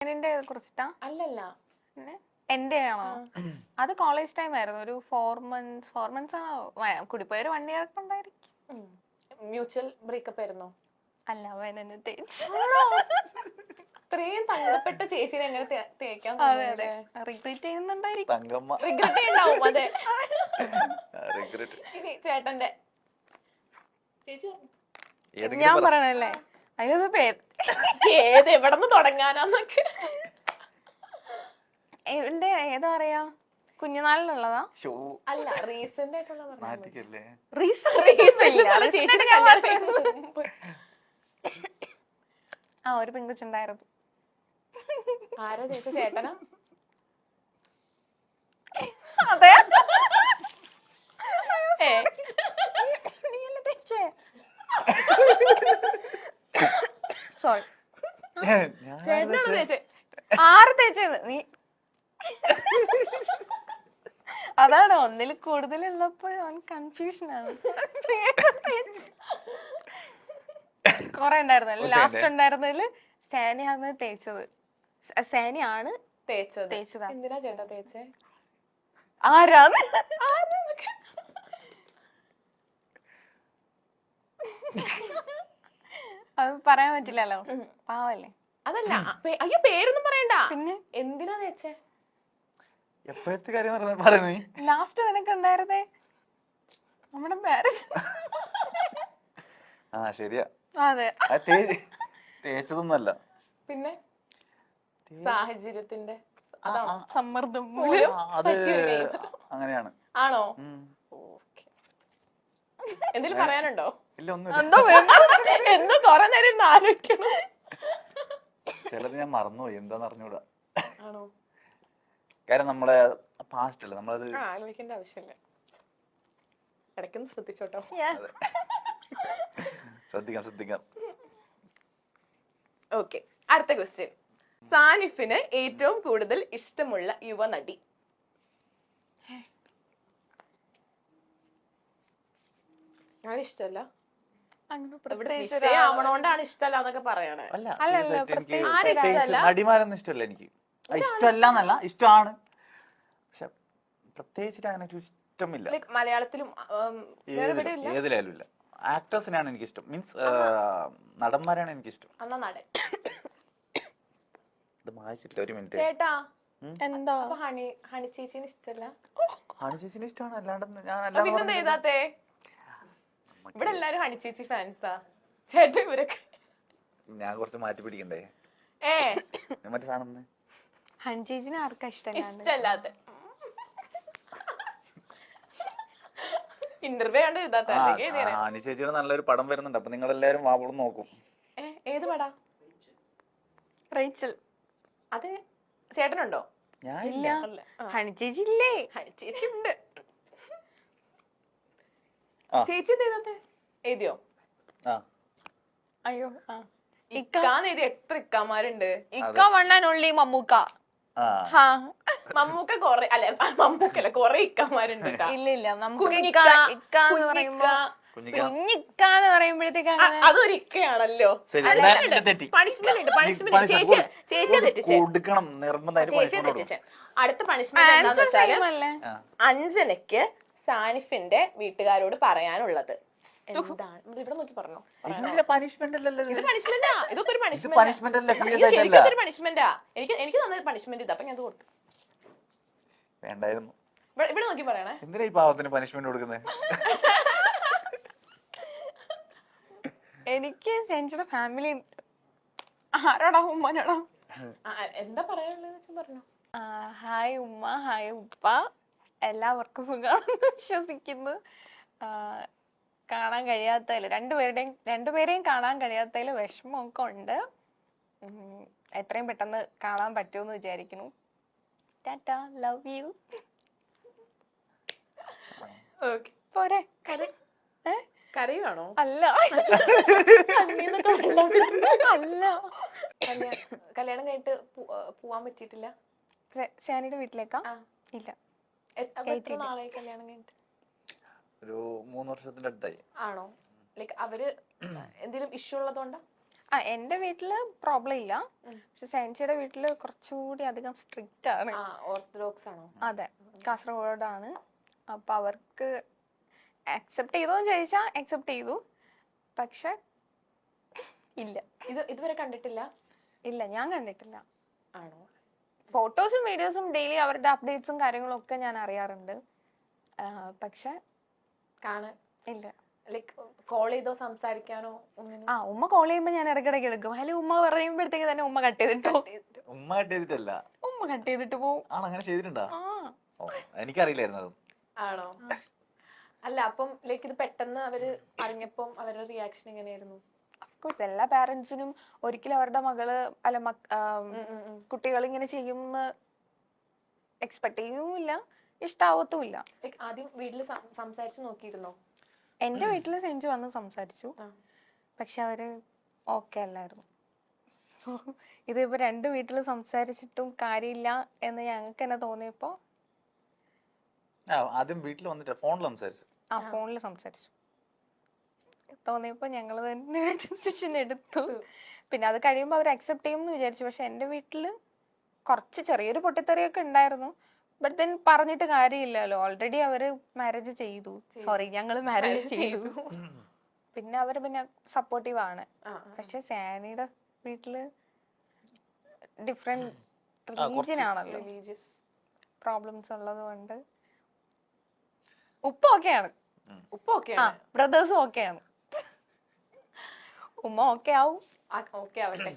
കുറിച്ചിട്ടാ? അല്ലല്ല, എന്റെ ആണോ? അത് കോളേജ് ടൈം ആയിരുന്നു. ഒരു 4 months ആണോ, കൂടിപ്പോയ ഒരു 1 year ഒക്കെ ഉണ്ടായിരിക്കും. മ്യൂച്വൽ ബ്രേക്കപ്പ് ആയിരുന്നോ? അല്ല, അവൻ എന്നെ തേച്ചു. ഇത്രയും തങ്കപ്പെട്ട ചേച്ചിനെ എങ്ങനെ തേക്കാൻ? റിഗ്രറ്റ് ചെയ്യുന്നുണ്ടായിരിക്കും. റിഗ്രറ്റ് ഉണ്ടാവും. അതെ, ഇനി ചേട്ടന്റെ ചേച്ചി ഞാൻ പറയണല്ലേ? അയ്യോ, ഏത് എവിടെന്ന് തുടങ്ങാനാന്നൊക്കെ. എന്റെ ഏതാ പറയാ, കുഞ്ഞുനാളിലുള്ളതാ? അല്ല, റീസെന്റ് ആയിട്ടുള്ള ഒരു പെൺകുച്ചുണ്ടായിരുന്നു. ആരാ ചേച്ചി? ചേട്ടനാ? അതെ. സോറി, ചേട്ടനാണോ തേച്ചേ? ആറ് തേച്ചത് നീ? അതാണ്, ഒന്നിൽ കൂടുതലുള്ളപ്പോ അവൻ കൺഫ്യൂഷൻ ആണ്. കൊറേ ഉണ്ടായിരുന്നു. ലാസ്റ്റ് ഉണ്ടായിരുന്നതില് സാനിയാണ് തേച്ചത്. സാനിയാണ് തേച്ചത്. എന്തിനാ ചേട്ടാ തേച്ചേ? ആരാന്ന് അത് പറയാൻ പറ്റില്ലല്ലോ, പാവല്ലേ. അതല്ല, അയ്യോ പേരൊന്നും പറയണ്ട. പിന്നെ എന്തിനാ തേച്ചേ? എപ്പോഴത്തെ കാര്യം പറയുന്നേ? ലാസ്റ്റ് നിനക്ക് ഉണ്ടായിരുന്നേ നമ്മുടെ മാരേജ്. ശരിയാ. അതെ, തേച്ചതൊന്നല്ല, പിന്നെ സാഹചര്യത്തിന്റെ സമ്മർദ്ദം അത് അങ്ങനെയാണ്. ആണോ? എന്തെങ്കിലും പറയാനുണ്ടോ? ഇല്ല, ഒന്നും. എന്തോ കൊറേ നേരം ആലോചിക്കണം. ചിലത് ഞാൻ മറന്നുപോയി, എന്താന്ന് അറിഞ്ഞൂടാ. ആണോ? കാര്യം നമ്മളെ പാസ്റ്റ് അല്ല, നമ്മളത് ആലോചിക്കേണ്ട ആവശ്യമില്ല. ഇടയ്ക്കൊന്ന് ശ്രദ്ധിച്ചോട്ടോ. ശ്രദ്ധിക്കാം. ഓക്കെ, അടുത്ത ക്വസ്റ്റ്യൻ. സാനിഫിന് ഏറ്റവും കൂടുതൽ ഇഷ്ടമുള്ള യുവനടി? ഇഷ്ടല്ല, ആവണോണ്ടാണ് ഇഷ്ടല്ല എന്നൊക്കെ പറയണേ. നടിമാരൊന്നും ഇഷ്ടമല്ല എനിക്ക്. ഇഷ്ടമല്ല എന്നല്ല, ഇഷ്ടമാണ്, പക്ഷെ പ്രത്യേകിച്ചിട്ട് അങ്ങനെ ഇഷ്ടമില്ല. മലയാളത്തിലും ഏതിലായാലും ഇല്ല. ആക്ടേഴ്സിനാണ് എനിക്ക് ഇഷ്ടം, മീൻസ് നടന്മാരാണ് എനിക്ക് ഇഷ്ടം. എന്നാ നടൻ. ഇത് വായിച്ചിട്ടില്ല, ഒരു മിനിറ്റ്. ചേട്ടാ, എന്താ ഹണി ചേച്ചിന് ഇഷ്ടല്ല? ഹണി ചേച്ചിന് ഇഷ്ടമാണ്, അല്ലാണ്ട് ഞാൻ പിന്നെന്താ എഴുതാത്തെ? ഇവിടെ എല്ലാരും ഹണി ചേച്ചി ഫാൻസാ. ചേട്ടാ ഇവരൊക്കെ ഞാൻ കുറച്ച് മാറ്റി പിടിക്കണ്ടേ? മറ്റേ സാധനം ഹണി ചേച്ചിനെ ആർക്കാ ഇഷ്ടല്ലാത്ത? ഇന്റർവ്യൂ കണ്ട് എഴുതാത്ത? ഹണി ചേച്ചിയുടെ നല്ലൊരു പടം വരുന്നുണ്ട്, അപ്പൊ നിങ്ങൾ എല്ലാരും വാവളം നോക്കും. ഏത് പടാ? റേച്ചൽ. അതെ, ചേട്ടനുണ്ടോ? ഇല്ല. ഹണി ചേച്ചി ഇല്ലേ? ഹണി ചേച്ചി ഉണ്ട്. ചേച്ചി എന്താ എഴുതിയോ? അയ്യോ, ഇക്കാന്ന് എഴുതി. എത്ര ഇക്കാമാരുണ്ട്? ഇക്ക വണ്ണാനുള്ളി മമ്മൂക്ക. മമ്മൂക്ക കൊറേ, അല്ല മമ്മൂക്കല്ല, കൊറേ ഇക്കമാരുണ്ട്. ഇല്ല, നമുക്ക് കുഞ്ഞിക്കാന്ന് പറയുമ്പോഴത്തേക്ക് അതൊരു ഇക്കയാണല്ലോ. പണിഷ്മെന്റ്. ചേച്ചിയെ തെറ്റിച്ചേ. അടുത്ത പണിഷ്മെന്റ് എന്താന്ന് വെച്ചാല്, അഞ്ജനയ്ക്ക് സാനിഫിന്റെ വീട്ടുകാരോട് പറയാനുള്ളത് എന്താണ്? ഇവിടെ നോക്കി പറഞ്ഞോ. ഇത് പണിഷ്മെന്റാ. ഇതൊക്കെ ഒരു പണിഷ്മെന്റാ. എനിക്ക് തന്ന പണിഷ്മെന്റ് ഇതാ, അപ്പൊ ഞാൻ കൊടുത്തു. വേണ്ടായിരുന്നു. ഇവിടെ നോക്കി പറയണേ. എന്തിനാ ഈ പാവത്തിന് പണിഷ്മെന്റ് കൊടുക്കുന്നത്? എനിക്ക് ചേച്ചിയുടെ ഫാമിലി ആരോടാ? ഉമ്മനോടാ. എന്താ പറയാനുള്ളത് പറഞ്ഞോ. ഹായ് ഉമ്മ, ഹായ് ഉപ്പ, എല്ലാവർക്കും സുഖമാണെന്ന് വിശ്വസിക്കുന്നു. കാണാൻ കഴിയാത്തതിൽ രണ്ടുപേരെയും കാണാൻ കഴിയാത്തതിൽ വിഷമമൊക്കെ ഉണ്ട്. എത്രയും പെട്ടെന്ന് കാണാൻ പറ്റുമെന്ന് വിചാരിക്കുന്നു. Tata, love you. പോരെ? കരയുവാണോ? അല്ല, അല്ല. കല്യാണം കഴിഞ്ഞിട്ട് പോവാൻ പറ്റിയിട്ടില്ല? ഷാനിയുടെ വീട്ടിലേക്കാ? ഇല്ല. നാളായി കല്യാണം കഴിഞ്ഞിട്ട്? ഒരു 3 വർഷത്തിന്റെ അടുത്തായി. ആണോ? ലൈക്ക് അവര് എന്തെങ്കിലും ഇഷ്യൂ ഉള്ളതുകൊണ്ടാ? എന്റെ വീട്ടില് പ്രോബ്ലം ഇല്ല. പക്ഷെ സയൻസിയുടെ വീട്ടില് കുറച്ചുകൂടി അധികം സ്ട്രിക്റ്റ് ആണ്. ഓർത്തഡോക്സ് ആണോ? അതെ, കാസർഗോഡാണ്. അപ്പൊ അവർക്ക് അക്സെപ്റ്റ് ചെയ്തോന്ന് ചോദിച്ചാ അക്സെപ്റ്റ് ചെയ്തു. പക്ഷെ ഇല്ല. ഇതുവരെ കണ്ടിട്ടില്ല? ഇല്ല, ഞാൻ കണ്ടിട്ടില്ല. ആണോ? ഫോട്ടോസും വീഡിയോസും ഡെയിലി അവരുടെ അപ്ഡേറ്റ്സും കാര്യങ്ങളും ഒക്കെ ഞാൻ അറിയാറുണ്ട്. പക്ഷെ കാണാൻ ഇല്ല. ലൈക്ക് കോൾ ചെയ്തോ സംസാരിക്കാനോ ഒന്നിനും? ഉമ്മ കോൾ ചെയ്യുമ്പോ ഞാൻ ഇടയ്ക്കിടയ്ക്ക് എടുക്കും. ഹലോ ഉമ്മ പറയുമ്പോഴത്തേക്ക് തന്നെ ഉമ്മ കട്ട് ചെയ്തിട്ടോ. ഉമ്മ കട്ട് ചെയ്തിട്ടല്ല, ഉമ്മ കട്ട് ചെയ്തിട്ട് പോവും. അങ്ങനെ ചെയ്തിട്ടുണ്ടോ? എനിക്കറിയില്ലായിരുന്നു അത്. ആണോ? അല്ല, അപ്പം ലൈക്ക് ഇത് പെട്ടെന്ന് അവര് അറിഞ്ഞപ്പം അവരുടെ റിയാക്ഷൻ എങ്ങനെയായിരുന്നു? അഫ്കോഴ്സ് എല്ലാ പാരന്റ്സിനും ഒരിക്കലും അവരുടെ മകള് കുട്ടികൾ ഇങ്ങനെ ചെയ്യുമെന്ന് എക്സ്പെക്ട് ചെയ്യുമില്ല, ഇഷ്ടാവത്തുമില്ല. ആദ്യം വീട്ടിൽ സംസാരിച്ചു നോക്കിയിരുന്നോ? എന്റെ വീട്ടില് സെഞ്ചു വന്ന് സംസാരിച്ചു. പക്ഷെ അവര് ഓക്കെ അല്ലായിരുന്നു. സോ ഇതിപ്പോ 2 വീട്ടില് സംസാരിച്ചിട്ടും കാര്യമില്ല എന്ന് ഞങ്ങൾക്ക് തന്നെ തോന്നിയപ്പോ ആദ്യം വീട്ടിൽ വന്നിട്ട് ഫോണിൽ സംസാരിച്ചു. ഫോണിൽ സംസാരിച്ചു തോന്നിയപ്പോ ഞങ്ങള് തന്നെ ഡിസിഷൻ എടുത്തു. പിന്നെ അത് കഴിയുമ്പോ അവർ അക്സെപ്റ്റ് ചെയ്യുമെന്ന് വിചാരിച്ചു. പക്ഷെ എന്റെ വീട്ടില് കുറച്ച് ചെറിയൊരു പൊട്ടിത്തെറിയൊക്കെ ഉണ്ടായിരുന്നു. ബട്ട് ദെൻ പറഞ്ഞിട്ട് കാര്യമില്ലല്ലോ, ഓൾറെഡി അവര് മാരേജ് ചെയ്തു. സോറി, ഞങ്ങള് മാരേജ് ചെയ്തു. പിന്നെ അവര് പിന്നെ സപ്പോർട്ടീവ് ആണ്. പക്ഷെ സാനിയുടെ വീട്ടില് ഡിഫറെന്റ് റിലീജിയൻ ആണല്ലോ, പ്രോബ്ലംസ് ഉള്ളത് കൊണ്ട് ഉപ്പ ഓക്കെയാണ്. ബ്രദേഴ്സും ഓക്കെയാണ്. ഉമ്മ ഓക്കെ ആവും. ഓക്കെ ആവട്ടെ.